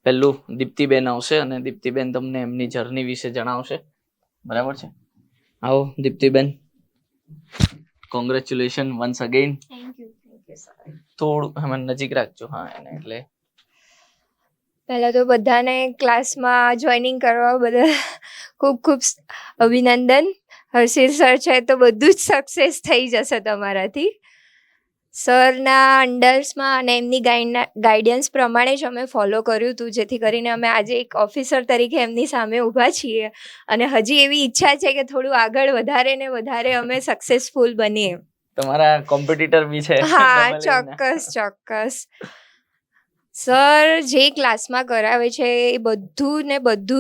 પહેલું દીપ્તિબેન આવશે અને દીપ્તિબેન તમને એમની જર્ની વિશે જણાવશે. બરાબર છે, આવો દીપ્તિબેન. Congratulation once again. Thank you sir. થોડું નજીક રાખજો. હા, એને એટલે પહેલા તો બધાને ક્લાસમાં જોઈનિંગ કરવા બદલ ખૂબ ખૂબ અભિનંદન. હર્ષિલ સર છે તો બધું જ સક્સેસ થઈ જશે તમારાથી. સરના અંડર્સમાં અને એમની ગાઈડન્સ પ્રમાણે જ અમે ફોલો કર્યું હતું, જેથી કરીને અમે આજે એક ઓફિસર તરીકે એમની સામે ઊભા છીએ અને હજી એવી ઈચ્છા છે કે થોડું આગળ વધારે ને વધારે અમે સક્સેસફુલ બનીએ. તમારા કોમ્પિટિટર બી છે. હા, ચોક્કસ. સર જે ક્લાસમાં કરાવે છે એ બધું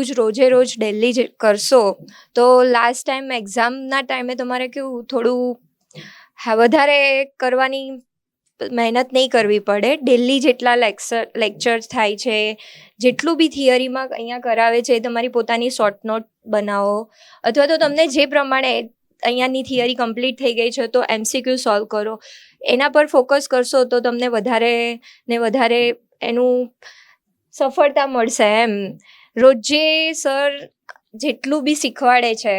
જ રોજે રોજ ડેલી જ કરશો તો લાસ્ટ ટાઈમ એક્ઝામના ટાઈમે તમારે કેવું થોડું વધારે કરવાની મહેનત નહીં કરવી પડે. ડેલી જેટલા લેક્ચર થાય છે, જેટલું બી થિયરીમાં અહીંયા કરાવે છે, તમારી પોતાની શોર્ટ નોટ બનાવો, અથવા તો તમને જે પ્રમાણે અહીંયાની થિયરી કમ્પ્લીટ થઈ ગઈ છે તો MCQ સોલ્વ કરો. એના પર ફોકસ કરશો તો તમને વધારે ને વધારે એનું સફળતા મળશે. એમ રોજે સર જેટલું બી શીખવાડે છે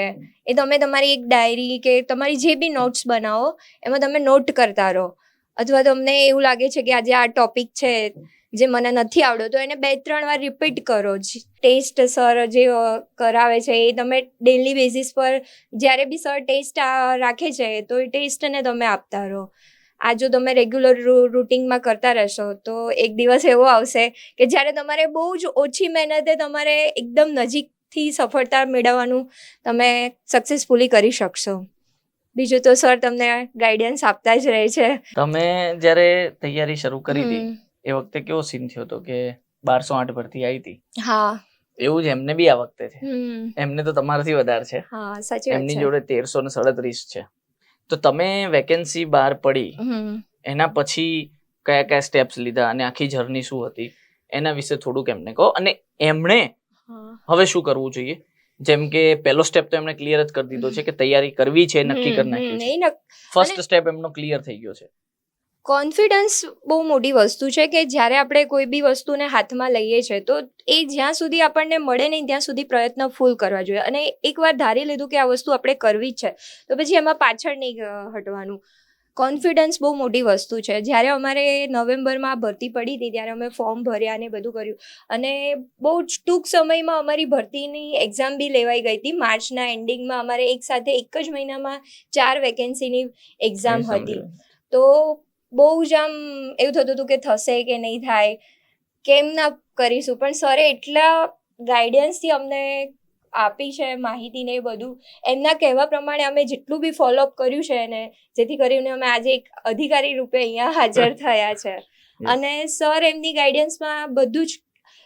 એ તમે તમારી એક ડાયરી કે તમારી જે બી નોટ્સ બનાવો એમાં તમે નોટ કરતા રહો. અથવા તમને એવું લાગે છે કે આજે આ ટોપિક છે જે મને નથી આવડ્યો તો એને 2-3 વાર રિપીટ કરો. ટેસ્ટ સર જે કરાવે છે એ તમે ડેલી બેઝિસ પર જ્યારે બી સર ટેસ્ટ રાખે છે તો એ ટેસ્ટને તમે આપતા રહો. આ જો તમે રેગ્યુલર રૂટિનમાં કરતા રહેશો તો એક દિવસ એવો આવશે કે જ્યારે તમારે બહુ જ ઓછી મહેનતે તમારે એકદમ નજીકથી સફળતા મેળવવાનું તમે સક્સેસફુલી કરી શકશો. બીજું તો સર તમને ગાઈડન્સ આપતા જ રહે છે. તમે જ્યારે તૈયારી શરૂ કરી હતી એ વખતે કેવો સીન થયો હતો કે 1208 ભરતી આવી હતી? હા, એવું જ એમને બી આ વખતે છે. એમને તો તમારાથી વધારે છે. હા, સાચી વાત એમની છે. જોડે 1337 છે. તો તમે વેકેન્સી બહાર પડી એના પછી કયા સ્ટેપ્સ લીધા અને આખી જર્ની શું હતી એના વિશે થોડુંક એમને કહો. અને એમણે હવે શું કરવું જોઈએ? જેમ કે પહેલો સ્ટેપ તો એમણે ક્લિયર જ કરી દીધો છે કે તૈયારી કરવી છે, નક્કી કરી નાખ્યું છે. ફર્સ્ટ સ્ટેપ એમનો ક્લિયર થઈ ગયો છે. કોન્ફિડન્સ બહુ મોટી વસ્તુ છે કે જ્યારે આપણે કોઈ બી વસ્તુને હાથમાં લઈએ છીએ તો એ જ્યાં સુધી આપણને મળે નહીં ત્યાં સુધી પ્રયત્ન ફૂલ કરવા જોઈએ. અને એકવાર ધારી લીધું કે આ વસ્તુ આપણે કરવી જ છે તો પછી એમાં પાછળ નહીં હટવાનું. કોન્ફિડન્સ બહુ મોટી વસ્તુ છે. જ્યારે અમારે નવેમ્બરમાં ભરતી પડી હતી ત્યારે અમે ફોર્મ ભર્યા ને બધું કર્યું અને બહુ જ ટૂંક સમયમાં અમારી ભરતીની એક્ઝામ બી લેવાઈ ગઈ હતી. માર્ચના એન્ડિંગમાં અમારે એક સાથે એક જ મહિનામાં 4 વેકેન્સીની એક્ઝામ હતી. તો બહુ જ આમ એવું થતું હતું કે થશે કે નહીં થાય, કેમ ના કરીશું, પણ સરે એટલા ગાઈડન્સથી અમને આપી છે માહિતી ને એ બધું. એમના કહેવા પ્રમાણે અમે જેટલું બી ફોલોઅપ કર્યું છે ને જેથી કરીને અમે આજે એક અધિકારી રૂપે અહીંયા હાજર થયા છે. અને સર એમની ગાઈડન્સમાં બધું જ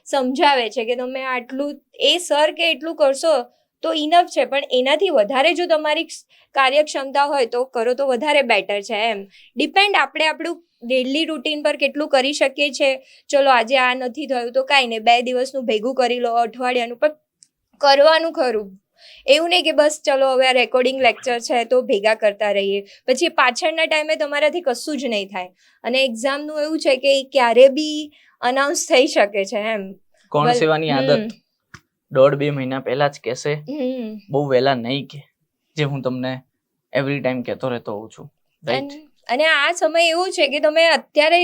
સમજાવે છે કે તમે આટલું એ સર કે એટલું કરશો તો ઇનફ છે, પણ એનાથી વધારે જો તમારી કાર્યક્ષમતા હોય તો કરો તો વધારે બેટર છે. એમ ડિપેન્ડ આપણે આપણું ડેલી રૂટીન પર કેટલું કરી શકીએ છીએ. ચલો આજે આ નથી થયું તો કાંઈ નહીં, 2 દિવસનું ભેગું કરી લો, અઠવાડિયાનું, પણ કરવાનું ખરું. એવું નહીં કે બસ ચલો હવે આ રેકોર્ડિંગ લેક્ચર છે તો ભેગા કરતા રહીએ, પછી પાછળના ટાઈમે તમારાથી કશું જ નહીં થાય. અને એક્ઝામનું એવું છે કે ક્યારે બી અનાઉન્સ થઈ શકે છે. એમ કોણ સેવાની આદત 1.5-2 મહિના પહેલા જ કહેશે, બહુ વહેલા નહીં કે, જે હું તમને એવરી ટાઈમ કહેતો રહેતો હોઉં છું. રાઈટ. અને આ સમય એવો છે કે તમે અત્યારે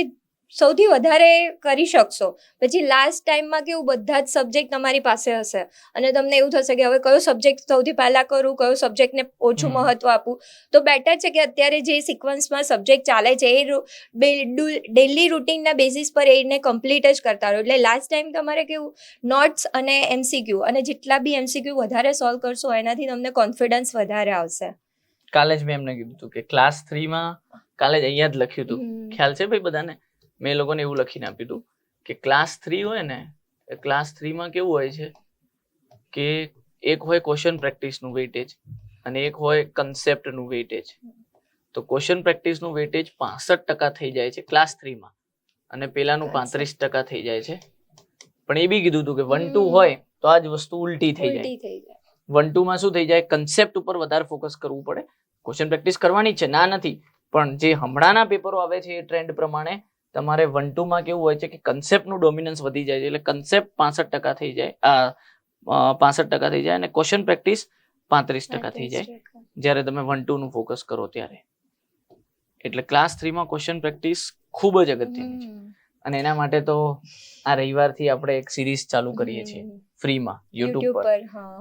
સૌથી વધારે કરી શકશો. પછી લાસ્ટ ટાઈમમાં કેવું બધા જ સબ્જેક્ટ તમારી પાસે હશે અને તમને એવું થશે કે હવે કયો સબ્જેક્ટ સૌથી પહેલા કરું, કયો સબ્જેક્ટને ઓછું મહત્વ આપું. તો બેટર છે કે અત્યારે જે સિક્વન્સમાં સબ્જેક્ટ ચાલે છે એ ડેલી રૂટીનના બેઝિસ પર એને કમ્પ્લીટ જ કરતા રહો. એટલે લાસ્ટ ટાઈમ તમારે કેવું નોટ્સ અને MCQ, અને જેટલા બી MCQ વધારે સોલ્વ કરશો એનાથી તમને કોન્ફિડન્સ વધારે આવશે. કાલે જ મેં એમને કીધું હતું કે ક્લાસ 3માં કાલે જ અહીંયા જ લખ્યું હતું, ખ્યાલ છે ભાઈ બધાને? મેં લોકોને એવું લખીને આપ્યું હતું કે ક્લાસ 3 હોય ને, ક્લાસ 3માં કેવું હોય છે કે એક હોય ક્વેશ્ચન પ્રેક્ટિસનું વેઇટેજ અને એક હોય કન્સેપ્ટનું વેઇટેજ. તો ક્વેશ્ચન પ્રેક્ટિસનું વેઇટેજ 65% થઈ જાય છે ક્લાસ 3માં અને પેલાનું 35% થઈ જાય છે. પણ એ બી કીધું હતું કે 1-2 હોય તો આ જ વસ્તુ ઉલટી થઈ જાય. 1-2માં શું થઈ જાય, કન્સેપ્ટ ઉપર વધારે ફોકસ કરવું પડે. ક્વેશ્ચન પ્રેક્ટિસ કરવાની છે, ના નથી, પણ જે હમણાંના પેપરો આવે છે એ ટ્રેન્ડ પ્રમાણે તમારે 1-2 માં કેવું હોય છે કે કન્સેપ્ટનું ડોમિનન્સ વધી જાય છે, એટલે કન્સેપ્ટ 65% થઈ જાય, 65% થઈ જાય, અને ક્વેશ્ચન પ્રેક્ટિસ 35% થઈ જાય જ્યારે તમે 1-2 નું ફોકસ કરો ત્યારે. એટલે ક્લાસ 3 માં ક્વેશ્ચન પ્રેક્ટિસ ખૂબ જ અગત્યની છે. અને એના માટે તો આ રવિવારથી આપણે એક સિરીઝ ચાલુ કરીએ છીએ ફ્રીમાં યુટ્યુબ પર,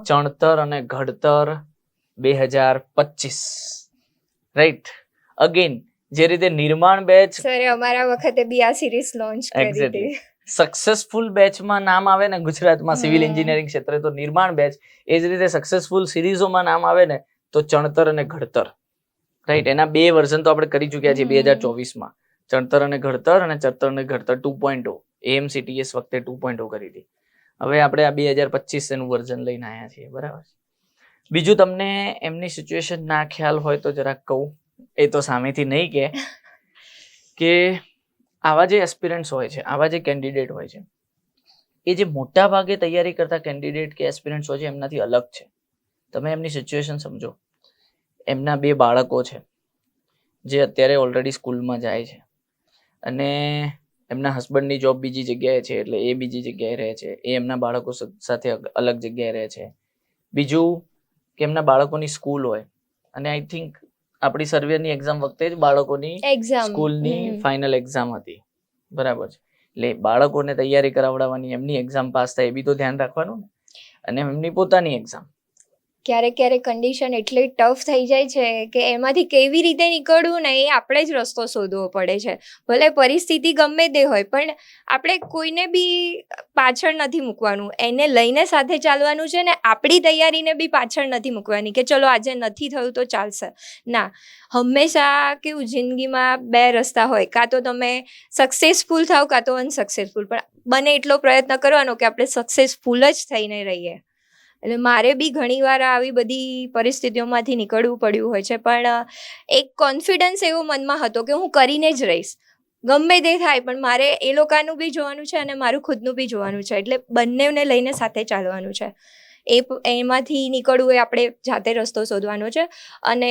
ચણતર અને ઘડતર 2025, રાઈટ? અગેન જે રીતે નિર્માણ બેચ સર અમારા વખતે બી આ સિરીઝ લોન્ચ કરી હતી. સક્સેસફુલ બેચમાં નામ આવે ને ગુજરાતમાં સિવિલ એન્જિનિયરિંગ ક્ષેત્રે તો નિર્માણ બેચ, એ જ રીતે સક્સેસફુલ સિરીઝોમાં નામ આવે ને તો ચણતર અને ઘડતર, રાઈટ? એના 2 વર્ઝન તો આપણે કરી ચૂક્યા છીએ 2024 માં, ચણતર અને ઘડતર અને ચણતર અને ઘડતર 2.0. AMCTS વખતે 2.0 કરી હતી. હવે આપણે આ 2025 એનું વર્ઝન લઈને આવ્યા છીએ, બરાબર? બીજું તમને એમની સિચ્યુએશન ના ખ્યાલ હોય તો જરાક કહું, એ તો સામેથી નહીં કે આવા જે એસ્પિરન્ટ્સ હોય છે, આવા જે કેન્ડિડેટ હોય છે, એ જે મોટા ભાગે તૈયારી કરતા કેન્ડિડેટ કે એસ્પિરન્ટ્સ હોય છે એમનાથી અલગ છે. તમે એમની સિચ્યુએશન સમજો. એમના 2 બાળકો છે જે અત્યારે ઓલરેડી સ્કૂલમાં જાય છે, અને એમના હસબન્ડની જોબ બીજી જગ્યાએ છે, એટલે એ બીજી જગ્યાએ રહે છે, એ એમના બાળકો સાથે અલગ જગ્યાએ રહે છે. બીજું કે એમના બાળકોની સ્કૂલ હોય, અને આઈ થિંક આપણી સર્વેની એક્ઝામ વખતે જ બાળકોની સ્કૂલની ફાઇનલ એક્ઝામ હતી, બરાબર છે? એટલે બાળકોને તૈયારી કરાવડાવવાની, એમની એક્ઝામ પાસ થાય એ બી તો ધ્યાન રાખવાનું ને, અને એમની પોતાની એક્ઝામ. ક્યારેક કન્ડિશન એટલી ટફ થઈ જાય છે કે એમાંથી કેવી રીતે નીકળવું ને એ આપણે જ રસ્તો શોધવો પડે છે. ભલે પરિસ્થિતિ ગમે તે હોય, પણ આપણે કોઈને બી પાછળ નથી મૂકવાનું, એને લઈને સાથે ચાલવાનું છે, ને આપણી તૈયારીને બી પાછળ નથી મૂકવાની કે ચલો આજે નથી થયું તો ચાલશે. ના, હંમેશા કેવું જિંદગીમાં 2 રસ્તા હોય, કાં તો તમે સક્સેસફુલ થાવ કાં તો અનસક્સેસફુલ, પણ બને એટલો પ્રયત્ન કરવાનો કે આપણે સક્સેસફુલ જ થઈને રહીએ. એટલે મારે બી ઘણીવાર આવી બધી પરિસ્થિતિઓમાંથી નીકળવું પડ્યું હોય છે, પણ એક કોન્ફિડન્સ એવો મનમાં હતો કે હું કરીને જ રહીશ, ગમે તે થાય, પણ મારે એ લોકોનું બી જોવાનું છે અને મારું ખુદનું બી જોવાનું છે, એટલે બંનેને લઈને સાથે ચાલવાનું છે. એમાંથી નીકળવું એ આપણે જાતે રસ્તો શોધવાનો છે. અને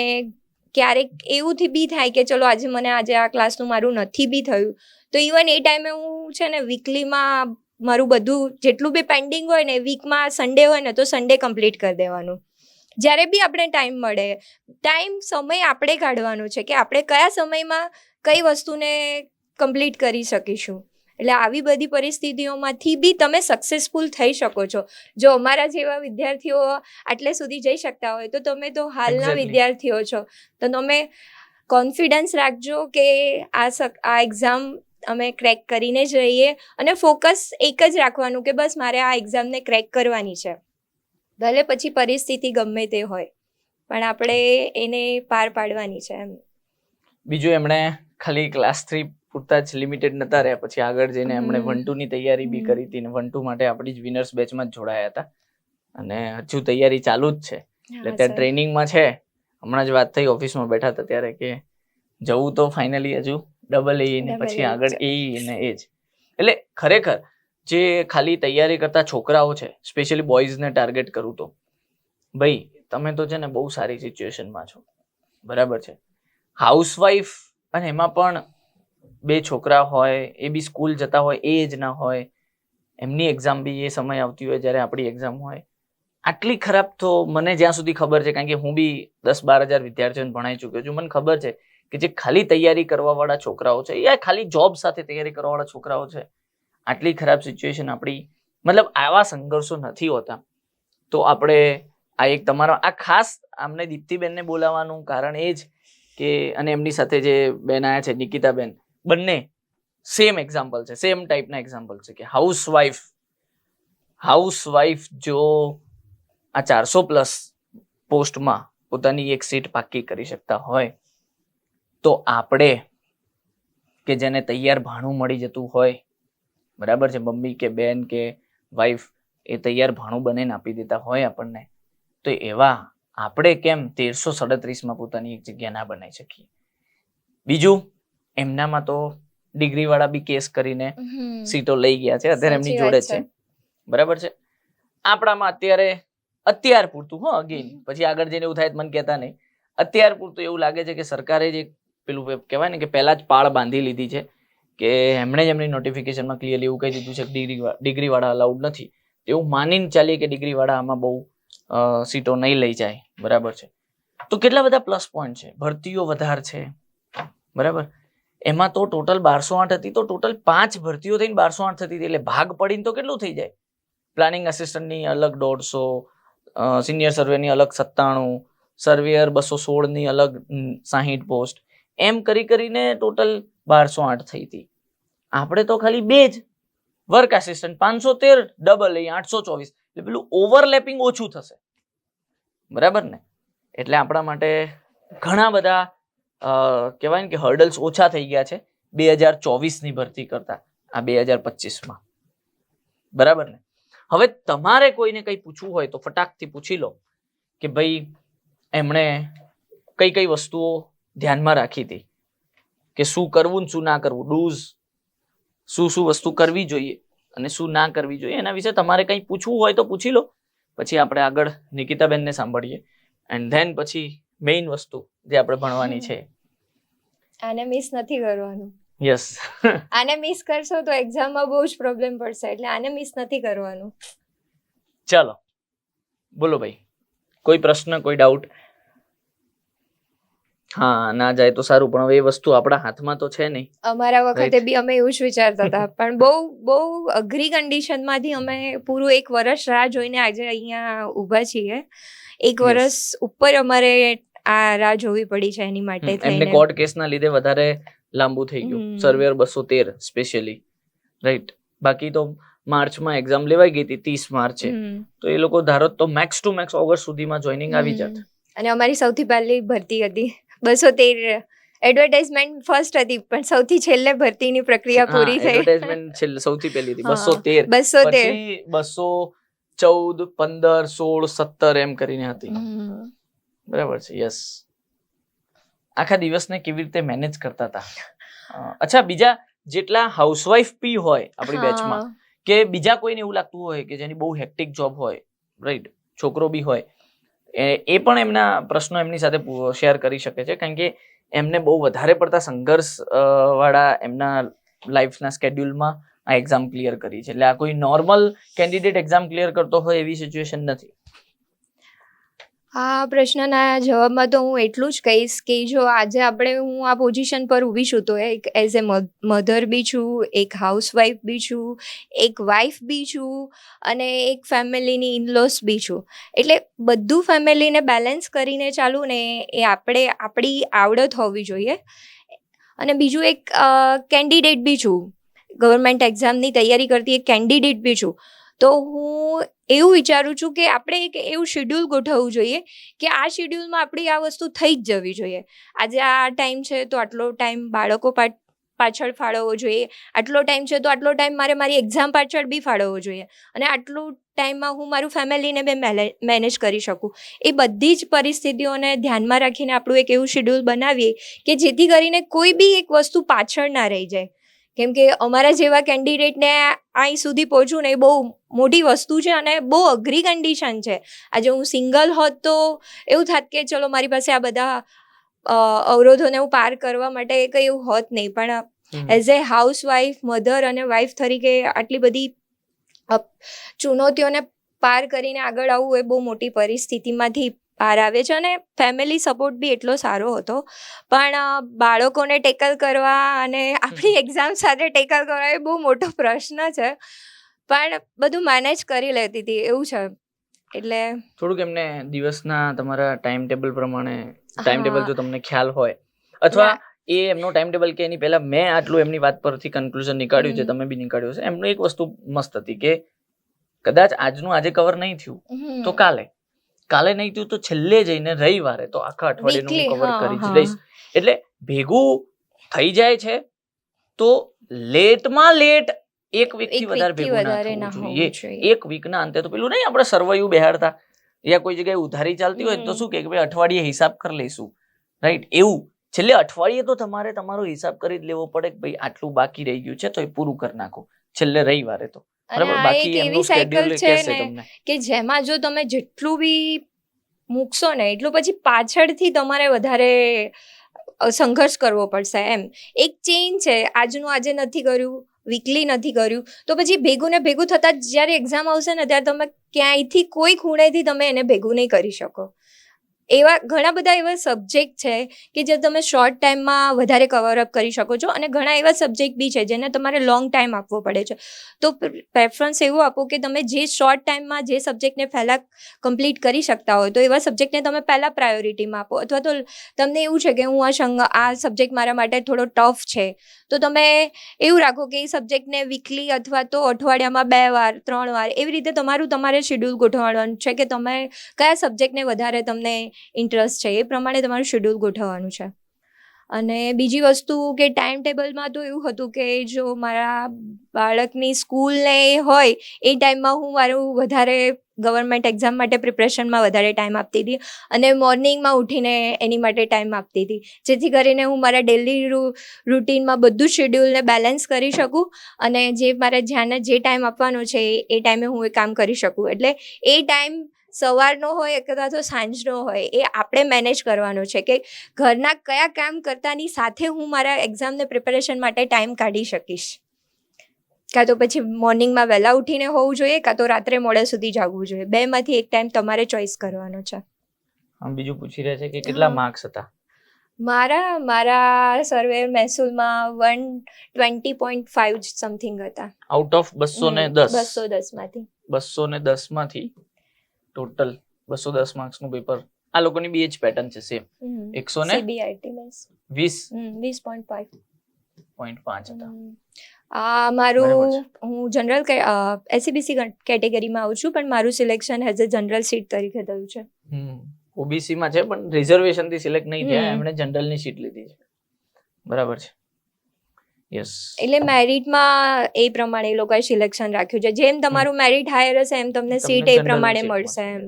ક્યારેક એવું બી થાય કે ચલો આજે આ ક્લાસનું મારું નથી બી થયું, તો ઇવન એ ટાઈમે હું છે ને વીકલીમાં મારું બધું જેટલું બી પેન્ડિંગ હોય ને, વીકમાં સન્ડે હોય ને તો સન્ડે કમ્પ્લીટ કરી દેવાનું. જ્યારે બી આપણે સમય આપણે કાઢવાનો છે કે આપણે કયા સમયમાં કઈ વસ્તુને કમ્પ્લીટ કરી શકીશું. એટલે આવી બધી પરિસ્થિતિઓમાંથી બી તમે સક્સેસફુલ થઈ શકો છો. જો અમારા જેવા વિદ્યાર્થીઓ આટલે સુધી જઈ શકતા હોય તો તમે તો હાલના વિદ્યાર્થીઓ છો, તો તમે કોન્ફિડન્સ રાખજો કે આ એક્ઝામ અમે ક્રેક કરીને જ રહીએ, અને ફોકસ એક જ રાખવાનું કે બસ મારે આ એક્ઝામને ક્રેક કરવાની છે, ભલે પછી પરિસ્થિતિ ગમે તે હોય, પણ આપણે એને પાર પાડવાની છે એમ. બીજું એમણે ખાલી ક્લાસ 3 પૂરતા જ લિમિટેડ નતા રહ્યા, પછી આગળ જઈને એમણે 1-2 ની તૈયારી બી કરી હતી, ને 1-2 માટે આપણી જ વિનર્સ બેચમાં જ જોડાયા હતા, અને હજુ તૈયારી ચાલુ જ છે. એટલે ત્યાં ટ્રેનિંગમાં છે. હમણાં જ વાત થઈ ઓફિસમાં બેઠા હતા ત્યારે કે જવું તો ફાઇનલી હજુ AA ને પછી આગળ AE ને એ જ. એટલે ખરેખર જે ખાલી તૈયારી કરતા છોકરાઓ છે, સ્પેશિયલી બોયઝને ટાર્ગેટ કરું તો, ભાઈ તમે તો છે ને બહુ સારી સિચ્યુએશનમાં છો, બરાબર છે? હાઉસવાઈફ, અને એમાં પણ 2 છોકરા હોય, એ બી સ્કૂલ જતા હોય, એ જ ના હોય, એમની એક્ઝામ બી એ સમય આવતી હોય જ્યારે આપણી એક્ઝામ હોય. આટલી ખરાબ તો મને જ્યાં સુધી ખબર છે, કારણ કે હું બી 10-12 હજાર વિદ્યાર્થીઓને ભણાઈ ચૂક્યો છું, મને ખબર છે કે જે ખાલી તૈયારી કરવા વાળા છોકરાઓ છે, યા ખાલી જોબ સાથે તૈયારી કરવા વાળા છોકરાઓ છે, આટલી ખરાબ સિચ્યુએશન આપણી, મતલબ આવા સંઘર્ષો નથી હોતા. તો આપણે આ એક તમારો આ ખાસ અમને દીપ્તિબેનને બોલાવવાનું કારણ એ જ કે, અને એમની સાથે જે બેન આવ્યા છે નિકિતાબેન, બંને સેમ એક્ઝામ્પલ છે, સેમ ટાઈપના એક્ઝામ્પલ છે કે હાઉસવાઈફ જો આ 400+ પોસ્ટમાં પોતાની એક સીટ પાકી કરી શકતા હોય, તો આપણે કે જેને તૈયાર ભાણું મળી જતું હોય, બરાબર છે, મમ્મી કે બેન કે વાઈફ એ તૈયાર ભાણું બનાવીને આપી દેતા હોય આપણને, તો એવા આપણે કેમ 1337માં પોતાની એક જગ્યા ના બનાવી શકીએ? બીજું, એમનામાં તો ડિગ્રી વાળા બી કેસ કરીને સીટો લઈ ગયા છે, અત્યારે એમની જોડે છે, બરાબર છે? આપણામાં અત્યાર પૂરતું અગેન પછી આગળ જઈને એવું થાય મને કહેતા નહીં, અત્યાર પૂરતું એવું લાગે છે કે સરકારે જે પેલું કહેવાય ને કે પહેલા જ પાળ બાંધી લીધી છે કે એમણે જ એમની નોટિફિકેશનમાં ક્લિયરલી એવું કહી દીધું છે કે ડિગ્રીવાળા અલાઉડ નથી, એવું માનીને ચાલીએ કે ડિગ્રીવાળા આમાં બહુ સીટો નહીં લઈ જાય, બરાબર છે. તો કેટલા બધા પ્લસ પોઈન્ટ છે, ભરતીઓ વધારે છે, બરાબર. એમાં તો ટોટલ 1208 હતી, તો ટોટલ 5 ભરતીઓ થઈને 1208 થતી હતી, એટલે ભાગ પડીને તો કેટલું થઈ જાય. પ્લાનિંગ આસિસ્ટન્ટની અલગ 150, સિનિયર સર્વેની અલગ 97, સર્વેયર 216ની અલગ 60 પોસ્ટ, એમ કરીને ટોટલ 1208 થઈ હતી. આપણે તો ખાલી 2 જ વર્ક આસિસ્ટન્ટ 513 ડબલ 824, એટલે પેલું ઓવરલેપિંગ ઓછું થશે, બરાબર ને. એટલે આપણા માટે ઘણા બધા કહેવાય ને કે હર્ડલ્સ ઓછા થઈ ગયા છે 2024ની ભરતી કરતા આ 2025માં, બરાબર ને. હવે તમારે કોઈને કંઈ પૂછવું હોય તો ફટાકથી પૂછી લો કે ભાઈ એમણે કઈ કઈ વસ્તુઓ ધ્યાનમાં રાખી હતી, કે શું કરવું ને શું ના કરવું, ડૂઝ, શું વસ્તુ કરવી જોઈએ અને શું ના કરવી જોઈએ, એના વિશે તમારે કંઈ પૂછવું હોય તો પૂછી લો. પછી આપણે આગળ નિકિતાબેનને સાંભળીએ એન્ડ ધેન પછી મેઇન વસ્તુ જે આપણે ભણવાની છે. આને મિસ નથી કરવાનું. યસ. આને મિસ કરશો તો એક્ઝામમાં બહુ જ પ્રોબ્લેમ પડશે, એટલે આને મિસ નથી કરવાનું. ચાલો બોલો ભાઈ, કોઈ પ્રશ્ન, કોઈ ડાઉટ? હા, ના જાય તો સારું, પણ હવે એ વસ્તુ આપણા હાથમાં તો છે નહીં. અમારા વખતે બી અમે એવું જ વિચારતા હતા, પણ બહુ અઘરી કન્ડિશનમાંથી અમે પૂરું 1 વર્ષ રાહ જોઈને આજે અહીંયા ઊભા છીએ. 1 વર્ષ ઉપર અમારે આ રાહ જોવી પડી છે એની માટે. એમને કોર્ટ કેસના લીધે વધારે લાંબુ થઈ ગયું, સર્વેયર 213 સ્પેશિયલી, રાઈટ. બાકી તો માર્ચમાં એક્ઝામ લેવાઈ ગઈ હતી 30 માર્ચે, તો એ લોકો ધારો તો મેક્સ ટુ મેક્સ ઓગસ્ટ સુધીમાં જોઈનિંગ આવી જાત. અને અમારી સૌથી પહેલી ભરતી હતી 213, એડવર્ટાઇઝમેન્ટ ફર્સ્ટ હતી, પણ સૌથી છેલ્લે ભરતીની પ્રક્રિયા પૂરી થઈ. એડવર્ટાઇઝમેન્ટ છેલ્લે સૌથી પહેલી હતી 213, 213 પછી 214, 15, 16, 17 એમ કરીને હતી, બરાબર છે. યસ. આખા દિવસને કેવી રીતે મેનેજ કરતા હતા. અચ્છા, બીજા જેટલા હાઉસવાઈફ બી હોય આપણી બેચમાં, કે બીજા કોઈને એવું લાગતું હોય કે જેની બહુ હેક્ટિક જોબ હોય, રાઈટ, છોકરો બી હોય, એ પણ એમના પ્રશ્નો એમની સાથે શેર કરી શકે છે, કારણ કે એમને બહુ વધારે પડતા સંઘર્ષ વાળા એમના લાઈફના સ્કેડ્યુલમાં આ એક્ઝામ ક્લિયર કરી છે. એટલે આ કોઈ નોર્મલ કેન્ડિડેટ એક્ઝામ ક્લિયર કરતો હોય એવી સિચ્યુએશન નથી. આ પ્રશ્નના જવાબમાં તો હું એટલું જ કહીશ કે જો આજે હું આ પોઝિશન પર ઊભી છું તો એક એઝ એ મધર બી છું, એક હાઉસવાઈફ બી છું, એક વાઈફ બી છું, અને એક ફેમિલીની ઇનલોસ બી છું. એટલે બધું ફેમિલીને બેલેન્સ કરીને ચાલવું ને એ આપણી આવડત હોવી જોઈએ. અને બીજું એક કેન્ડિડેટ બી છું, ગવર્મેન્ટ એક્ઝામની તૈયારી કરતી એક કેન્ડિડેટ બી છું. તો હું એવું વિચારું છું કે આપણે એક એવું શેડ્યુલ ગોઠવવું જોઈએ કે આ શેડ્યુલમાં આપણી આ વસ્તુ થઈ જ જવી જોઈએ. આજે આ ટાઈમ છે તો આટલો ટાઈમ બાળકો પાછળ ફાળવવો જોઈએ, આટલો ટાઈમ છે તો આટલો ટાઈમ મારે મારી એક્ઝામ પાછળ બી ફાળવવો જોઈએ, અને આટલું ટાઈમમાં હું મારું ફેમિલીને બી મેનેજ કરી શકું. એ બધી જ પરિસ્થિતિઓને ધ્યાનમાં રાખીને આપણું એક એવું શેડ્યુલ બનાવીએ કે જેથી કરીને કોઈ બી એક વસ્તુ પાછળ ના રહી જાય. કેમ કે અમારા જેવા કેન્ડિડેટને અહીં સુધી પહોંચવું ને એ બહુ મોટી વસ્તુ છે અને બહુ અઘરી કન્ડિશન છે. આજે હું સિંગલ હોત તો એવું થાત કે ચલો મારી પાસે આ બધા અવરોધોને હું પાર કરવા માટે કંઈ એવું હોત નહીં, પણ એઝ એ હાઉસવાઈફ, મધર અને વાઈફ તરીકે આટલી બધી ચુનૌતીઓને પાર કરીને આગળ આવવું એ બહુ મોટી પરિસ્થિતિમાંથી બહાર આવે છે. અને ફેમિલી સપોર્ટ બી એટલો સારો હતો, પણ બાળકોને ટેકલ કરવા અને આપણી એક્ઝામ સાથે ટેકલ કરવા એ બહુ મોટો પ્રશ્ન છે, પણ બધું મેનેજ કરી લેતી હતી એવું છે. એટલે થોડુંક એમને દિવસના તમારા ટાઈમ ટેબલ પ્રમાણે, ટાઈમ ટેબલ જો તમને ખ્યાલ હોય, અથવા એ એમનો ટાઈમ ટેબલ કે એની પહેલા મેં આટલું એમની વાત પરથી કન્ક્લુઝન નીકાળ્યું છે, તમે બી નીકાળ્યું છે. એમનું એક વસ્તુ મસ્ત હતી કે કદાચ આજનું આજે કવર નહીં થયું તો કાલે નહીં થયું તો છેલ્લે જઈને રવિવારે તો આખા અઠવાડિયાનું હું કવર કરી જ લઈશ. એટલે ભેગું થઈ જાય છે તો લેટમાં લેટ એક વીકથી વધારે ભેગું ના થવું જોઈએ. એક વીકના અંતે તો પેલું નહીં, આપણે સર્વૈયું બેહાડતા યા કોઈ જગ્યાએ ઉધારી ચાલતી હોય તો શું કે ભાઈ અઠવાડિયે હિસાબ કરી લઈશું, રાઈટ. એવું છેલ્લે અઠવાડિયે તો તમારે તમારો હિસાબ કરી જ લેવો પડે કે ભાઈ આટલું બાકી રહી ગયું છે તો એ પૂરું કરી નાખો છેલ્લે રવિવારે તો. એવી સાયકલ છે ને કે જેમાં જો તમે જેટલું બી મૂકશો ને એટલું પછી પાછળથી તમારે વધારે સંઘર્ષ કરવો પડશે એમ. એક ચેઇન છે, આજનું આજે નથી કર્યું, વીકલી નથી કર્યું, તો પછી ભેગું ને ભેગું થતાં જ્યારે એક્ઝામ આવશે ને ત્યારે તમે ક્યાંયથી કોઈ ખૂણેથી તમે એને ભેગું નહીં કરી શકો. એવા ઘણા બધા એવા સબ્જેક્ટ છે કે જે તમે શોર્ટ ટાઈમમાં વધારે કવરઅપ કરી શકો છો, અને ઘણા એવા સબ્જેક્ટ બી છે જેને તમારે લોંગ ટાઈમ આપવો પડે છે. તો પ્રેફરન્સ એવું આપો કે તમે જે શોર્ટ ટાઈમમાં જે સબ્જેક્ટને પહેલાં કમ્પ્લીટ કરી શકતા હોય તો એવા સબ્જેક્ટને તમે પહેલાં પ્રાયોરિટીમાં આપો. અથવા તો તમને એવું છે કે હું આ સબ્જેક્ટ મારા માટે થોડો ટફ છે, તો તમે એવું રાખો કે એ સબ્જેક્ટને વીકલી અથવા તો અઠવાડિયામાં 2 વાર 3 વાર એવી રીતે તમારે શેડ્યુલ ગોઠવવાનું છે કે તમે કયા સબ્જેક્ટને વધારે તમને ઇન્ટરેસ્ટ છે એ પ્રમાણે તમારું શેડ્યુલ ગોઠવવાનું છે. અને બીજી વસ્તુ કે ટાઈમ ટેબલમાં તો એવું હતું કે જો મારા બાળકની સ્કૂલને હોય એ ટાઈમમાં હું મારું વધારે ગવર્મેન્ટ એક્ઝામ માટે પ્રિપરેશનમાં વધારે ટાઈમ આપતી હતી, અને મોર્નિંગમાં ઉઠીને એની માટે ટાઈમ આપતી હતી, જેથી કરીને હું મારા ડેલી રૂટીનમાં બધું શેડ્યુલને બેલેન્સ કરી શકું અને જે મારે ધ્યાનને જે ટાઈમ આપવાનો છે એ ટાઈમે હું એ કામ કરી શકું. એટલે એ ટાઈમ સવારનો હોય અથવા તો સાંજનો હોય એ આપણે મેનેજ કરવાનો છે કે ઘરના કયા કામ કરતાની સાથે હું મારા એક્ઝામને પ્રિપેરેશન માટે ટાઈમ કાઢી શકીશ. કાં તો પછી મોર્નિંગમાં વહેલા ઉઠીને હોવું જોઈએ, કાં તો રાત્રે મોડે સુધી જાગવું જોઈએ. બેમાંથી એક ટાઈમ તમારે ચોઈસ કરવાનો છે. બીજું પૂછી રહ્યા છે કે કેટલા માર્ક્સ હતા મારા સર્વે મહેસૂલમાં 120.5 સમથિંગ હતા આઉટ ઓફ 210 210 માંથી ટોટલ 210 માર્ક્સ નું પેપર. આ લોકોની બી જ પેટર્ન છે સેમ. 20.5 હતા. હું જનરલ એસસીબીસી કેટેગરીમાં આવું છું, પણ મારું selection as a general seat તરીકે થયું છે. ઓબીસી માં છે પણ રિઝર્વેશન થી સિલેક્ટ નહીં થયા, એમણે જનરલ ની સીટ લીધી છે. બરાબર છે. યસ. એટલે મેરિટમાં એ પ્રમાણે એ લોકોએ સિલેક્શન રાખ્યું છે. જેમ તમારું મેરિટ હાયર હશે એમ તમને સીટ એ પ્રમાણે મળશે એમ.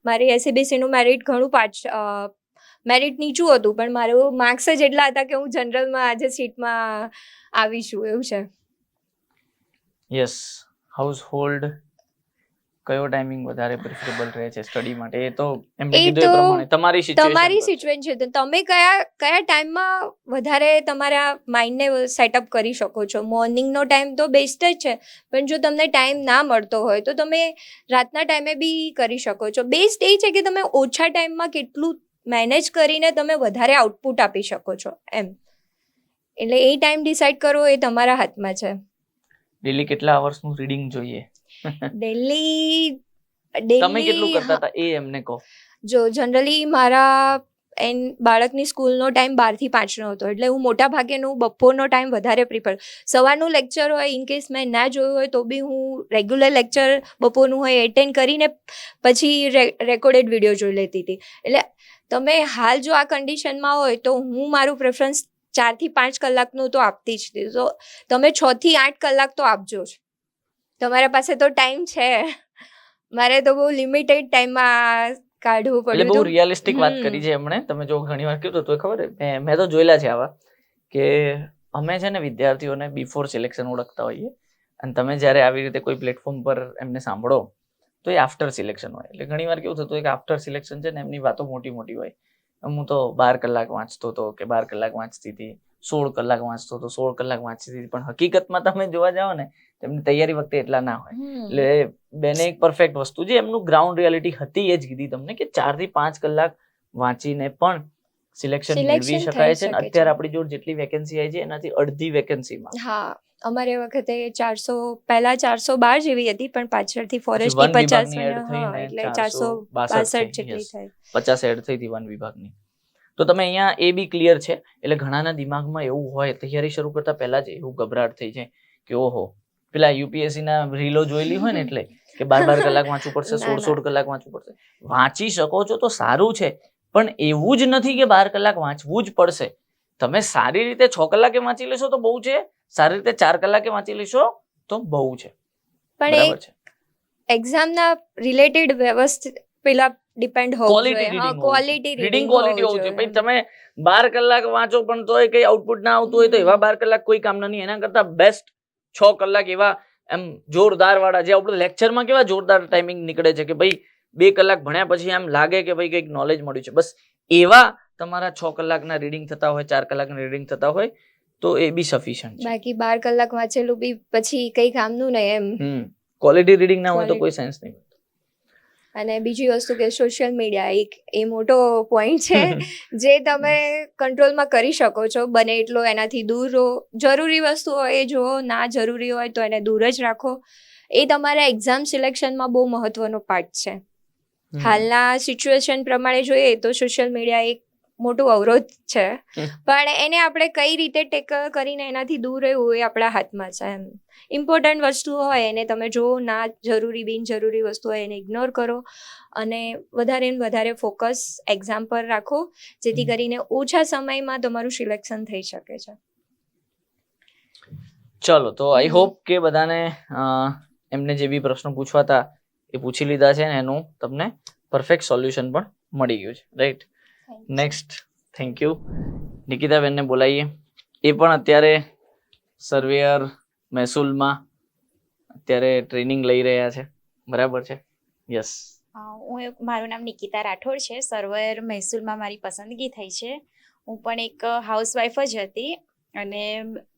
મારી એસસીબીસી નું મેરિટ ઘણું મેરિટ નીચું હતું, પણ મારું માર્ક્સ જ એટલા હતા કે હું જનરલમાં આજે સીટમાં આવીશું એવું છે. યસ. હાઉસહોલ્ડ કયો ટાઈમિંગ વધારે પ્રિફરેબલ રહે છે સ્ટડી માટે? એ તો એમને કીધું એ પ્રમાણે તમારી સિચ્યુએશન છે. તમે કયા ટાઈમમાં વધારે તમારા માઇન્ડને સેટઅપ કરી શકો છો. મોર્નિંગનો ટાઈમ તો બેસ્ટ જ છે, પણ જો તમને ટાઈમ ના મળતો હોય તો તમે રાતના ટાઈમે બી કરી શકો છો. બેસ્ટ એ છે કે તમે ઓછા ટાઈમમાં કેટલું મેનેજ કરીને તમે વધારે આઉટપુટ આપી શકો છો એમ. એટલે એ ટાઈમ ડિસાઈડ કરવો એ તમારા હાથમાં છે. ડેલી કેટલા અવર્સનું રીડિંગ જોઈએ? ડેલી તમે કેટલું કરતા હતા એ એમને કહો. જો જનરલી મારા બાળકની સ્કૂલનો ટાઈમ 12 થી 5 નો હતો, એટલે હું મોટા ભાગેનું બપોરનો ટાઈમ વધારે પ્રિફર. સવારનું લેક્ચર હોય ઇનકેસ મેં ના જોયું હોય તો બી હું રેગ્યુલર લેક્ચર બપોરનું હોય એટેન્ડ કરીને પછી રેકોર્ડેડ વિડીયો જોઈ લેતી હતી. એટલે તમે હાલ જો આ કન્ડિશનમાં હોય તો હું મારું પ્રેફરન્સ 4 થી 5 કલાકનું તો આપતી જ હતી. તો તમે 6 થી 8 કલાક તો આપજો જ. તમારા પાસે તો ટાઈમ છે. મારે તો બહુ લિમિટેડ ટાઈમમાં કાઢવું પડ્યું. એટલે બહુ રિયલિસ્ટિક વાત કરી છે એમણે. તમે જો ઘણી વાર કીધું તો ખબર મેં તો જોયેલા છે આવા કે અમે છે ને વિદ્યાર્થીઓને બિફોર સિલેક્શન ઓળખતા હોઈએ, અને તમે જ્યારે આવી રીતે કોઈ પ્લેટફોર્મ પર એમને સાંભળો તો એ આફ્ટર સિલેક્શન હોય. એટલે ઘણી વાર કેવું થતું હોય કે આફ્ટર સિલેક્શન છે ને એમની વાતો મોટી મોટી હોય. હું તો 12 કલાક વાંચતો હતો કે 12 કલાક વાંચતી હતી, 16 કલાક વાંચતો હતો, 16 કલાક વાંચતી હતી. પણ હકીકતમાં તમે જોવા જાઓ ને તેમની તૈયારી વખતે એટલા ના હોય. એટલે બેને એક પરફેક્ટ વસ્તુ જે એમનું ગ્રાઉન્ડ રિયાલિટી હતી એ જ કીધી તમને કે 4 થી 5 કલાક વાંચીને પણ સિલેક્શન મેળવી શકાય છે. અત્યારે આપણી જોડે જેટલી વેકેન્સી આવી છે એનાથી અડધી વેકેન્સીમાં. હા, અમારે વખતે 412 જેવી હતી, પણ પાછળથી ફોરેસ્ટની 50 એટલે 462 જેટલી થઈ. 50 એડ થઈ હતી વન વિભાગની. તો તમે અહીંયા એ બી ક્લિયર છે. એટલે ઘણાના દિમાગમાં એવું હોય તૈયારી શરૂ કરતા પહેલા જ એવું ગભરાટ થઈ જાય કે ઓહો પેલા યુપીએસસી ના રીલો જોયેલી હોય ને એટલે કે 12 કલાક વાંચવું પડશે, 16 કલાક વાંચવું પડશે. વાંચી શકો છો તો સારું છે, પણ એવું જ નથી કે 12 કલાક વાંચવું જ પડશે. તમે સારી રીતે 6 કલાકે વાંચી લેશો તો બહુ છે, સારી રીતે 4 કલાકે વાંચી લેશો તો બહુ છે. પણ એક્ઝામના રિલેટેડ વ્યવસ્થિત પેલા ડિપેન્ડ હોવું જોઈએ. ક્વોલિટી રીડિંગ હોવું જોઈએ. ભાઈ તમે 12 કલાક વાંચો પણ તોય કઈ આઉટપુટ ના આવતું હોય તો એવા 12 કલાક કોઈ કામના નહીં. એના કરતા બેસ્ટ 6 કલાક એવા એમ જોરદાર વાળા, જે આપણે લેક્ચરમાં કેવા જોરદાર ટાઈમિંગ નીકળે છે કે ભાઈ 2 કલાક ભણ્યા પછી એમ લાગે કે ભાઈ કંઈક નોલેજ મળ્યું છે, બસ એવા તમારા 6 કલાકના રીડિંગ થતા હોય, 4 કલાકના રીડિંગ થતા હોય તો એ બી સફિશિયન્ટ છે. બાકી 12 કલાક વાંચેલું બી પછી કઈ કામનું નહીં એમ. ક્વોલિટી રીડિંગ ના હોય તો કોઈ સેન્સ નહીં. અને બીજી વસ્તુ કે સોશિયલ મીડિયા એક એ મોટો પોઈન્ટ છે જે તમે કંટ્રોલમાં કરી શકો છો, બને એટલો એનાથી દૂર રહો. જરૂરી વસ્તુ હોય એ જુઓ, ના જરૂરી હોય તો એને દૂર જ રાખો. એ તમારા એક્ઝામ સિલેક્શનમાં બહુ મહત્વનો પાર્ટ છે. હાલના સિચ્યુએશન પ્રમાણે જોઈએ તો સોશિયલ મીડિયા એક મોટું અવરોધ છે, પણ એને આપણે કઈ રીતે ટેકલ કરીને એનાથી દૂર રહેવું એ આપણા હાથમાં છે એમ. ઇમ્પોર્ટન્ટ વસ્તુ હોય એને તમે જુઓ, ના જરૂરી બિનજરૂરી વસ્તુ હોય એને ઇગ્નોર કરો અને વધારે ને વધારે ફોકસ એક્ઝામ પર રાખો, જેથી કરીને ઓછા સમયમાં તમારું સિલેક્શન થઈ શકે છે. ચલો, તો આઈ હોપ કે બધાને એમને જે બી પ્રશ્નો પૂછવા હતા એ પૂછી લીધા છે ને એનું તમને પરફેક્ટ સોલ્યુશન પણ મળી ગયું છે, રાઈટ? Next, thank you. નિકિતાબેનને બોલાવીએ. એ પણ અત્યારે સર્વેયર મહેસૂલમાં અત્યારે ટ્રેનિંગ લઈ રહ્યા છે, બરાબર છે? યસ. મારું નામ નિકિતા રાઠોડ છે. સર્વેયર મહેસૂલમાં મારી પસંદગી થઈ છે. હું પણ એક હાઉસવાઈફ જ હતી અને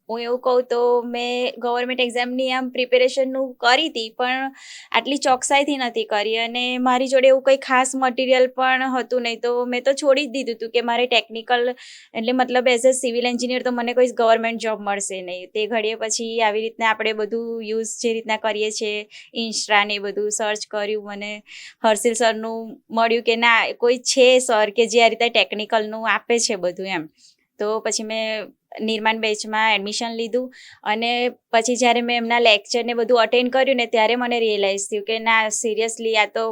હું એવું કહું તો મેં ગવર્મેન્ટ એક્ઝામની આમ પ્રિપેરેશનનું કરી હતી, પણ આટલી ચોકસાઈથી નથી કરી અને મારી જોડે એવું કંઈ ખાસ મટીરિયલ પણ હતું નહીં, તો મેં તો છોડી જ દીધું હતું કે મારે ટેકનિકલ એટલે મતલબ એઝ અ સિવિલ એન્જિનિયર તો મને કોઈ ગવર્મેન્ટ જોબ મળશે નહીં. તે ઘડીએ પછી આવી રીતના આપણે બધું યુઝ જે રીતના કરીએ છીએ ઇન્સ્ટા ને એ બધું સર્ચ કર્યું, મને હર્ષિલ સરનું મળ્યું કે ના કોઈ છે સર કે જે આ રીતે ટેકનિકલનું આપે છે બધું એમ. તો પછી મેં નિર્માણ બેચમાં એડમિશન લીધું અને પછી જ્યારે મેં એમના લેક્ચરને બધું અટેન્ડ કર્યું ને ત્યારે મને રિયલાઇઝ થયું કે ના સિરિયસલી આ તો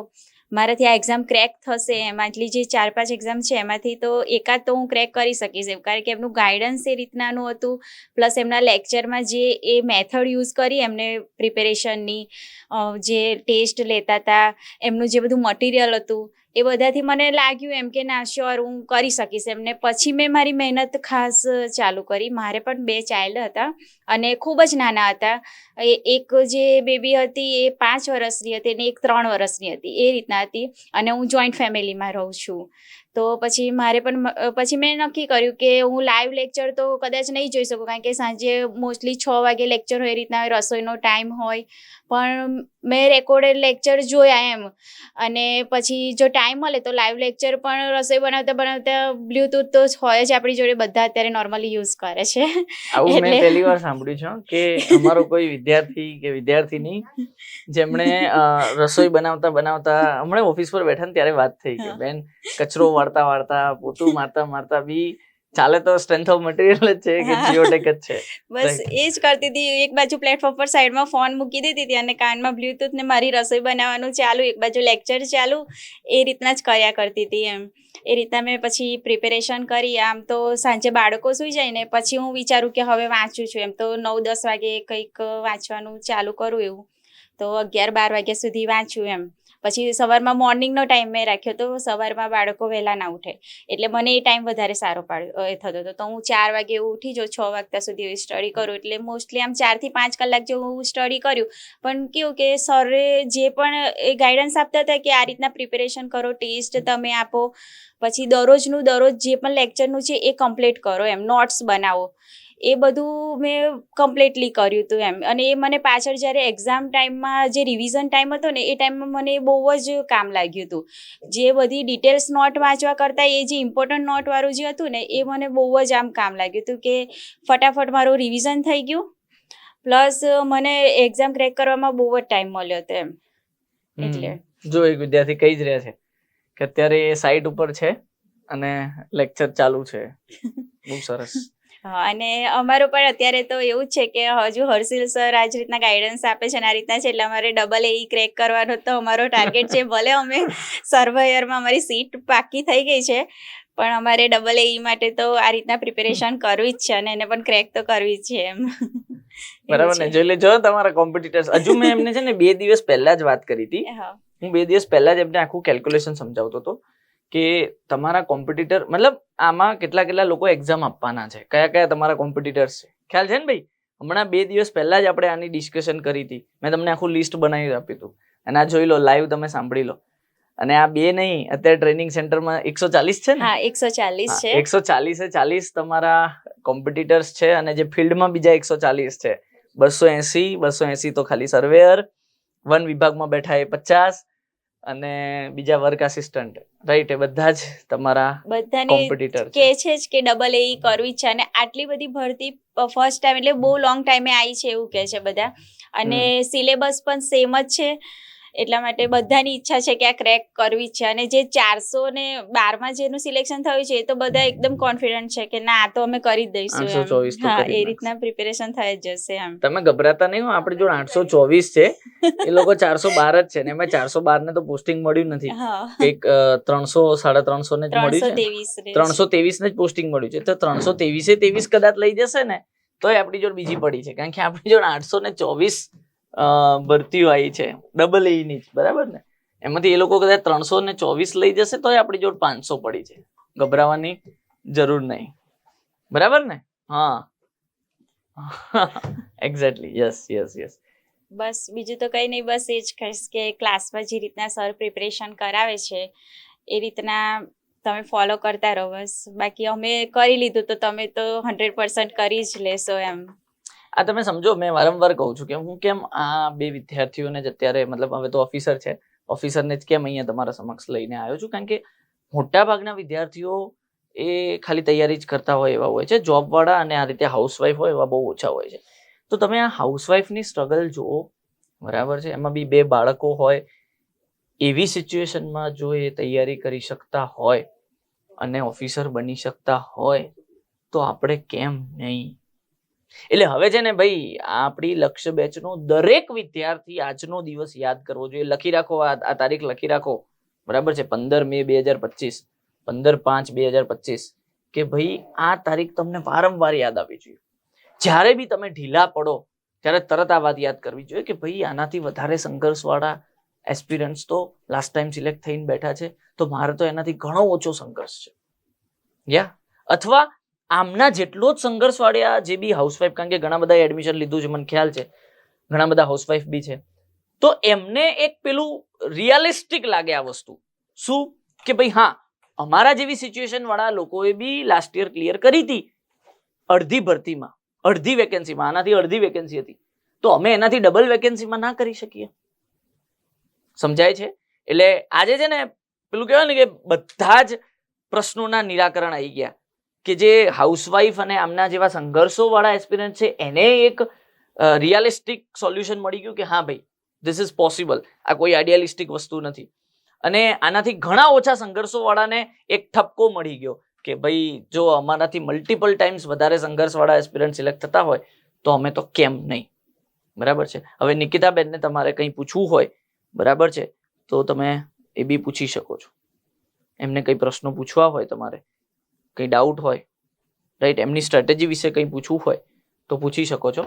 મારાથી આ એક્ઝામ ક્રેક થશે. એમાંથી જે 4-5 એક્ઝામ છે એમાંથી તો એકાદ તો હું ક્રેક કરી શકીશ એમ, કારણ કે એમનું ગાઈડન્સ એ રીતનાનું હતું, પ્લસ એમના લેક્ચરમાં જે એ મેથડ યુઝ કરી એમને પ્રિપેરેશનની, જે ટેસ્ટ લેતા હતા, એમનું જે બધું મટીરિયલ હતું એ બધાથી મને લાગ્યું એમ કે ના શ્યોર હું કરી શકીશ એમને. પછી મેં મારી મહેનત ખાસ ચાલુ કરી. મારે પણ 2 ચાઇલ્ડ હતા અને ખૂબ જ નાના હતા. એક જે બેબી હતી એ 5 વર્ષની હતી અને એક 3 વર્ષની હતી, એ રીતના હતી અને હું જોઈન્ટ ફેમિલીમાં રહું છું. તો પછી મારે પણ પછી મેં નક્કી કર્યું કે હું લાઈવ લેક્ચર તો કદાચ નહીં જોઈ શકું, કારણ કે સાંજે મોસ્ટલી 6 વાગે લેક્ચર હોય, એ રીતના રસોઈનો ટાઈમ હોય, પણ મેં રેકોર્ડેડ લેક્ચર જોયા એમ. અને પછી જો ટાઈમ મળે તો લાઈવ લેક્ચર પણ રસોઈ બનાવતા બનાવતા બ્લૂટૂથ તો હોય જ આપણી જોડે, બધા અત્યારે નોર્મલી યુઝ કરે છે. આવું મેં પહેલી વાર સાંભળ્યું છે કે અમારો કોઈ વિદ્યાર્થી કે વિદ્યાર્થીની જેમણે રસોઈ બનાવતા હમણાં ઓફિસ પર બેઠા ને ત્યારે વાત થઈ કે બેન કચરો વાળતા પોતું મારતા બી ચાલે તો સ્ટ્રેન્થ ઓફ મટીરિયલ જ છે કે જીઓટેક જ છે. બસ એ જ કરતી હતી. એક બાજુ પ્લેટફોર્મ પર સાઈડમાં ફોન મૂકી દેતી હતી અને કાનમાં બ્લૂટૂથ ને મારી રસોઈ બનાવવાનું ચાલુ, એક બાજુ લેક્ચર ચાલુ, એ રીતના જ કર્યા કરતી હતી એમ. એ રીતના મેં પછી પ્રિપેરેશન કરી. આમ તો સાંજે બાળકો સૂઈ જાય ને પછી હું વિચારું કે હવે વાંચું છું એમ, તો 9-10 વાગે કંઈક વાંચવાનું ચાલુ કરું એવું, તો 11-12 વાગ્યા સુધી વાંચ્યું એમ. પછી સવારમાં મોર્નિંગનો ટાઈમ મેં રાખ્યો તો સવારમાં બાળકો વહેલા ના ઉઠે એટલે મને એ ટાઈમ વધારે સારો થતો હતો. તો હું 4 વાગે ઉઠી જાઉં, 6 વાગ્યા સુધી સ્ટડી કરું, એટલે મોસ્ટલી આમ 4 થી 5 કલાક જેવું હું સ્ટડી કર્યું. પણ કેવું કે સરે જે પણ એ ગાઈડન્સ આપતા હતા કે આ રીતના પ્રિપેરેશન કરો, ટેસ્ટ તમે આપો, પછી દરરોજ જે પણ લેક્ચરનું છે એ કમ્પ્લીટ કરો એમ, નોટ્સ બનાવો, એ બધું મેં કમ્પ્લીટલી કર્યું હતું એમ. અને એ મને પાછળ જ્યારે એક્ઝામ ટાઈમમાં જે રિવિઝન ટાઈમ હતો ને એ ટાઈમમાં મને બહુ જ કામ લાગ્યું હતું. જે બધી ડિટેલ્સ નોટ વાંચવા કરતાં એ જે ઇમ્પોર્ટન્ટ નોટવાળું જે હતું ને એ મને બહુ જ આમ કામ લાગ્યું હતું કે ફટાફટ મારું રિવિઝન થઈ ગયું, પ્લસ મને એક્ઝામ ક્રેક કરવામાં બહુ જ ટાઈમ મળ્યો હતો એમ. એટલે જો એક વિદ્યાર્થી કહી જ રહ્યા છે કે અત્યારે એ સાઇટ ઉપર છે અને લેક્ચર ચાલુ છે. બહુ સરસ. અને અમારું પણ અત્યારે તો એવું જ છે કે હજુ હર્ષિલ સર આ જ રીતના ગાઈડન્સ આપે છે ને આ રીતના છે, એટલે અમારે ડબલ AE ક્રેક કરવાનો તો અમારો ટાર્ગેટ છે. ભલે અમે સર્વેયરમાં અમારી સીટ પાકી થઈ ગઈ છે, પણ અમારે ડબલ AE માટે તો આ રીતના પ્રિપેરેશન કરવી જ છે અને એને પણ ક્રેક તો કરવી જ છે એમ. બરાબર ને? જોઈ લેજો તમારા કોમ્પિટિટર્સ. હજુ મેં એમને છે ને 2 દિવસ પહેલા જ વાત કરી હતી. હું 2 દિવસ પહેલા જ એમને આખું કેલ્ક્યુલેશન સમજાવતો હતો કે તમારા કોમ્પિટિટર મતલબ આમાં કેટલા લોકો એક્ઝામ આપવાના છે, કયા તમારા કોમ્પિટિટર્સ છે, ખ્યાલ છે ને ભાઈ? હમણાં 2 દિવસ પહેલા જ આપણે આની ડિસ્કશન કરી હતી. મેં તમને આખું લિસ્ટ બનાવી આપ્યું હતું અને આ જોઈ લો, લાઈવ તમે સાંભળી લો. અને આ બે નહીં, અત્યારે ટ્રેનિંગ સેન્ટરમાં 140 છે ને? હા 140 છે. 140 તમારા કોમ્પિટિટર્સ છે અને જે ફિલ્ડમાં બીજા 140 છે. 280 તો ખાલી સર્વેયર, વન વિભાગમાં બેઠા એ 50 અને બીજા વર્ક આસિસ્ટન્ટ, રાઈટ? એ બધા જ તમારા બધાને કોમ્પિટિટર કે છે જ કે ડબલ એ કરવી છે અને આટલી બધી ભરતી ફર્સ્ટ ટાઈમ એટલે બહુ લોંગ ટાઈમે આવી છે એવું કહે છે બધા. અને સિલેબસ પણ સેમ જ છે, એટલા માટે બધાની ઈચ્છા છે કે આ ક્રેક કરવી છે. અને જે 412માં જેનું સિલેક્શન થયું છે એ તો બધા એકદમ કોન્ફિડન્ટ છે કે ના આ તો અમે કરી જ દઈશું. 824 તો હા, કરી એ જ રીતના પ્રિપેરેશન થઈ જ જશે એમ. તમે ગભરાતા નહીં હો, આપણી જોડે 824 છે, એ લોકો 412 જ છે ને એમાં 412 ને તો પોસ્ટિંગ મળ્યું નથી, હા, કંઈક 300 350 ને જ મળ્યું છે. 323 323 ને જ પોસ્ટિંગ મળ્યું છે. તો 323 કદાચ લઈ જશે ને તોય આપણી જોડે બીજી પડી છે, કારણ કે આપણી જોડે 824 ભરતીઓ આવી છે ડબલ એ ની જ, બરાબર ને? એમાંથી એ લોકો કદાચ 324 લઈ જશે તોય આપણી જોડે 500 પડી છે. ગભરાવાની જરૂર નહીં, બરાબર ને? હા, એક્ઝેક્ટલી, યસ. બસ બીજું તો કંઈ નહીં, બસ એ જ કહીશ કે ક્લાસમાં જે રીતના સર પ્રિપરેશન કરાવે છે એ રીતના તમે ફોલો કરતા રહો બસ. બાકી અમે કરી લીધું તો તમે તો 100% કરી જ લેશો એમ. આ તમે સમજો, મેં વારંવાર કહું છું કે હું કેમ આ બે વિદ્યાર્થીઓને જ અત્યારે, મતલબ હવે તો ઓફિસર છે, ઓફિસરને જ કેમ અહીંયા તમારા સમક્ષ લઈને આવ્યો છું, કારણ કે મોટા ભાગના વિદ્યાર્થીઓ એ ખાલી તૈયારી જ કરતા હોય એવા હોય છે, જોબ વાળા અને આ રીતે હાઉસવાઈફ હોય એવા બહુ ઓછા હોય છે. તો તમે આ હાઉસવાઈફની સ્ટ્રગલ જુઓ, બરાબર છે? એમાં બી 2 બાળકો હોય, એવી સિચ્યુએશનમાં જો એ તૈયારી કરી શકતા હોય અને ઓફિસર બની શકતા હોય તો આપણે કેમ નહીં? એટલે હવે છે ને ભાઈ, આપણી લક્ષ્ય બેચનો દરેક વિદ્યાર્થી આજનો દિવસ યાદ કરવો જોઈએ. લખી રાખો, આ તારીખ લખી રાખો, બરાબર છે? 15 મે 2025, 15/5/2025, કે ભાઈ આ તારીખ તમને વારંવાર યાદ આવવી જોઈએ. જ્યારે બી તમે ઢીલા પડો ત્યારે તરત આ વાત યાદ કરવી જોઈએ કે ભાઈ આનાથી વધારે સંઘર્ષવાળા એસ્પિરન્ટ્સ તો લાસ્ટ ટાઈમ સિલેક્ટ થઈને બેઠા છે, તો મારે તો એનાથી ઘણો ઓછો સંઘર્ષ છે. અથવા આમના જેટલો જ સંઘર્ષવાળા જે બી હાઉસવાઈફ, કારણ કે ઘણા બધા એડમિશન લીધું છે, મને ખ્યાલ છે, ઘણા બધા હાઉસવાઈફ બી છે, તો એમને એક પેલું રિયલિસ્ટિક લાગે આ વસ્તુ. શું? કે ભાઈ હા, અમારા જેવી સિચ્યુએશન વાળા લોકોએ બી લાસ્ટ યર ક્લિયર કરી હતી અડધી ભરતીમાં, અડધી વેકેન્સીમાં, આનાથી અડધી વેકેન્સી હતી, તો અમે એનાથી ડબલ વેકેન્સીમાં ના કરી શકીએ? સમજાય છે? એટલે આજે છે ને પેલું કહેવાય ને કે બધા જ પ્રશ્નોના નિરાકરણ આવી ગયા, કે જે હાઉસવાઈફ અને આમના જેવા સંઘર્ષો વાળા એસ્પિરન્ટ છે એને એક રિયલિસ્ટિક સોલ્યુશન મળી ગયું કે હા ભાઈ, ધીસ ઇઝ પોસિબલ. આ કોઈ આઈડિયાલિસ્ટિક વસ્તુ નથી. અને આનાથી ઘણા ઓછા સંઘર્ષો વાળાને એક ઠપકો મળી ગયો કે ભાઈ જો અમારાથી મલ્ટિપલ ટાઈમ્સ વધારે સંઘર્ષ વાળા એસ્પિરન્ટ સિલેક્ટ થતા હોય તો અમે તો કેમ નહીં? બરાબર છે? હવે નિકિતાબેનને તમારે કંઈ પૂછવું હોય, બરાબર છે, તો તમે એ બી પૂછી શકો છો. એમને કંઈ પ્રશ્નો પૂછવા હોય, તમારે કંઈ ડાઉટ હોય, રાઈટ, એમની સ્ટ્રેટેજી વિશે કંઈ પૂછવું હોય તો પૂછી શકો છો.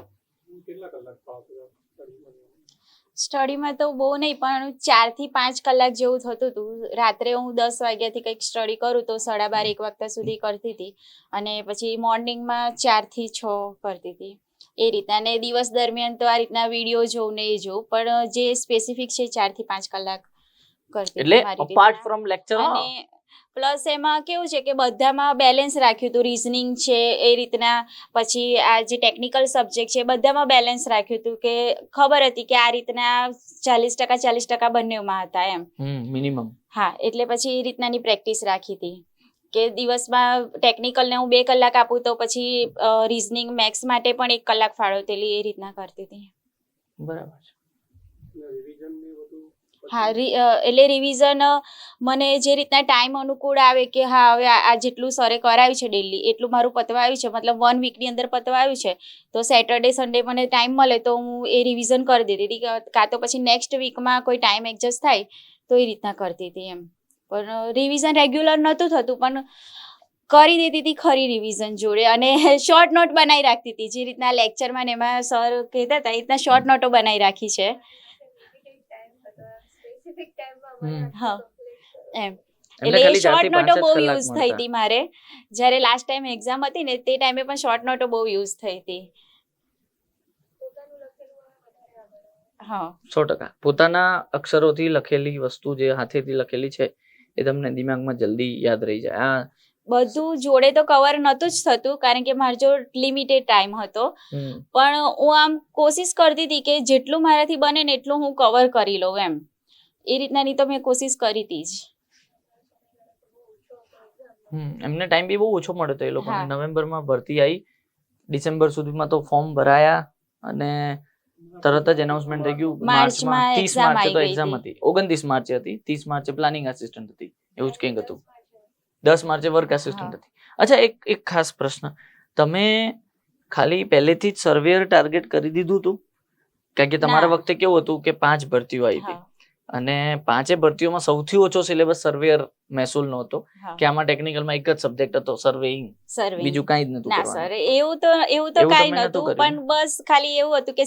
સ્ટડીમાં તો બહુ નહીં, પણ 4 થી 5 કલાક જેવું થતું હતું. રાત્રે હું 10 વાગ્યાથી કંઈક સ્ટડી કરું તો 12:30 1 વાગ્યા સુધી કરતી હતી, અને પછી મોર્નિંગમાં 4 થી 6 કરતી હતી એ રીતના. અને દિવસ દરમિયાન તો આ રીતના વિડીયો જોઉં ને એ જોઉં, પણ જે સ્પેસિફિક છે 4 થી 5 કલાક કરતી એટલે મારી અપાર્ટ ફ્રોમ લેક્ચર. અને પ્લસ એમાં કેવું છે કે બધામાં બેલેન્સ રાખ્યું હતું. રિઝનિંગ છે એ રીતના, પછી આ જે ટેકનિકલ સબ્જેક્ટ છે બધામાં બેલેન્સ રાખ્યું હતું, કે ખબર હતી કે આ રીતના 40% બંનેમાં હતા એમ મિનિમમ. હા, એટલે પછી એ રીતનાની પ્રેક્ટિસ રાખી હતી કે દિવસમાં ટેકનિકલને હું 2 કલાક આપું તો પછી રિઝનિંગ મેથ્સ માટે પણ 1 કલાક ફાળવતેલી, એ રીતના કરતી હતી. બરાબર છે. હા, એટલે રિવિઝન મને જે રીતના ટાઈમ અનુકૂળ આવે કે હા હવે આ જેટલું સરે કરાવ્યું છે ડેલી એટલું મારું પતવાયું છે, મતલબ 1 વીકની અંદર પતવાયું છે, તો સેટરડે સન્ડે મને ટાઈમ મળે તો હું એ રિવિઝન કરી દેતી હતી, કાં તો પછી નેક્સ્ટ વીકમાં કોઈ ટાઈમ એડજસ્ટ થાય તો એ રીતના કરતી હતી એમ. પણ રિવિઝન રેગ્યુલર નહોતું થતું, પણ કરી દેતી હતી ખરી રિવિઝન જોડે. અને શોર્ટ નોટ બનાવી રાખતી હતી, જે રીતના લેક્ચરમાં ને એમાં સર કહેતા હતા એ રીતના શોર્ટ નોટો બનાવી રાખી છે. હા એમ, એટલે શોર્ટ નોટો બહુ યુઝ થઈ હતી મારે. જ્યારે લાસ્ટ ટાઈમ એક્ઝામ હતી ને તે ટાઈમે પણ શોર્ટ નોટો બહુ યુઝ થઈ હતી. હા 100%. પોતાના અક્ષરોથી લખેલી વસ્તુ જે હાથેથી લખેલી છે એ તમને દિમાગમાં જલ્દી યાદ રહી જાય. બધું જોડે તો કવર નહોતું જ થતું કારણ કે મારો જો લિમિટેડ ટાઈમ હતો પણ હું આમ કોશિશ કરતી હતી કે જેટલું મારાથી બને ને એટલું હું કવર કરી લઉં એમ એ રીતનાની તો મેં કોશિશ કરી હતી જ. એમને ટાઈમ બી બહુ ઓછો મળ્યો હતો એ લોકોને. હા. નવેમ્બરમાં ભરતી આવી, ડિસેમ્બર સુધીમાં તો ફોર્મ ભરાયા અને તરત જ એનાઉન્સમેન્ટ થઈ ગયું. માર્ચમાં 30 exam માર્ચે તો આવી ગઈ એક્ઝામ હતી. હતી, 29 માર્ચે હતી, 30 માર્ચે પ્લાનિંગ આસિસ્ટન્ટ હતી, એવું જ કંઈક હતું. 10 માર્ચે વર્ક આસિસ્ટન્ટ હા. હતી. અચ્છા, એક ખાસ પ્રશ્ન, તમે ખાલી પહેલેથી જ સર્વેયર ટાર્ગેટ કરી દીધું હતું? કારણ કે તમારા ના. વખતે કેવું હતું કે 5 ભરતીઓ આવી હતી હા અને 5 ભરતીઓમાં સૌથી ઓછો સિલેબસ સર્વેયર મહેસૂલનો હતો હા કે આમાં ટેકનિકલમાં એક જ સબ્જેક્ટ હતો, સર્વેઇંગ, સર્વે બીજું કાંઈ જ નતું ના કરવાનું. સર એવું તો એવું કાંઈ તમે નતું નહોતું કર્યું પણ બસ ખાલી એવું હતું કે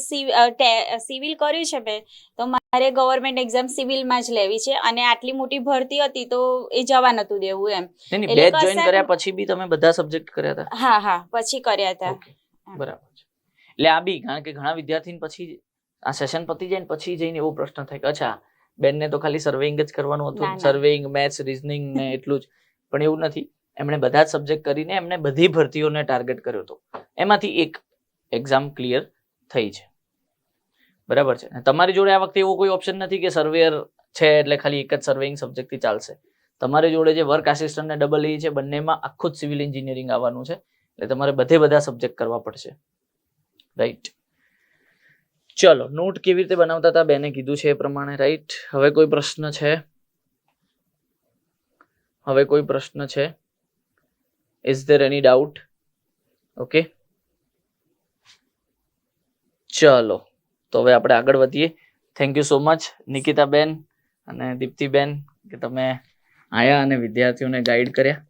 સિવિલ કર્યું છે મેં તો મારે ગવર્મેન્ટ એક્ઝામ સિવિલમાં જ લેવી છે અને આટલી મોટી ભરતી હતી તો એ જવા નતું દેવું એમ. નહીં, એટલે બેચ જોઈન કશાક- કર્યા પછી બી તમે બધા સબ્જેક્ટ કર્યા હતા? હા પછી કર્યા હતા. ઓકે, બરાબર છે. એટલે આ બી કારણ કે ઘણા વિદ્યાર્થીને પછી આ સેશન પતી જાય ને પછી જઈને એવો પ્રશ્ન થાય કે અચ્છા બેનને તો ખાલી સર્વેઇંગ જ કરવાનું ના, હતું, ના. સર્વેઇંગ, મેથ્સ, રીઝનિંગ ને એટલું જ, પણ એવું નથી. એમણે બધા જ સબ્જેક્ટ કરીને એમને બધી ભરતીઓને ટાર્ગેટ કર્યો હતો, એમાંથી એક એક્ઝામ ક્લિયર થઈ છે. બરાબર છે. તમારી જોડે આ વખતે એવો કોઈ ઓપ્શન નથી કે સર્વેયર છે એટલે ખાલી એક જ સર્વેઇંગ સબ્જેક્ટથી ચાલશે. તમારી જોડે જે વર્ક આસિસ્ટન્ટ ને ડબલ ઈ છે બંનેમાં આખું જ સિવિલ એન્જિનિયરિંગ આવવાનું છે એટલે તમારે બધા સબ્જેક્ટ કરવા પડશે. રાઈટ, ચલો નોટ કેવી રીતે બનાવતા હતા બેને કીધું છે એ પ્રમાણે. રાઈટ, હવે કોઈ પ્રશ્ન છે? Is there any doubt? Okay, ચલો તો હવે આપણે આગળ વધીએ. Thank you so much Nikita બેન અને દીપ્તિ બેન કે તમે આયા અને વિદ્યાર્થીઓને ગાઈડ કર્યા.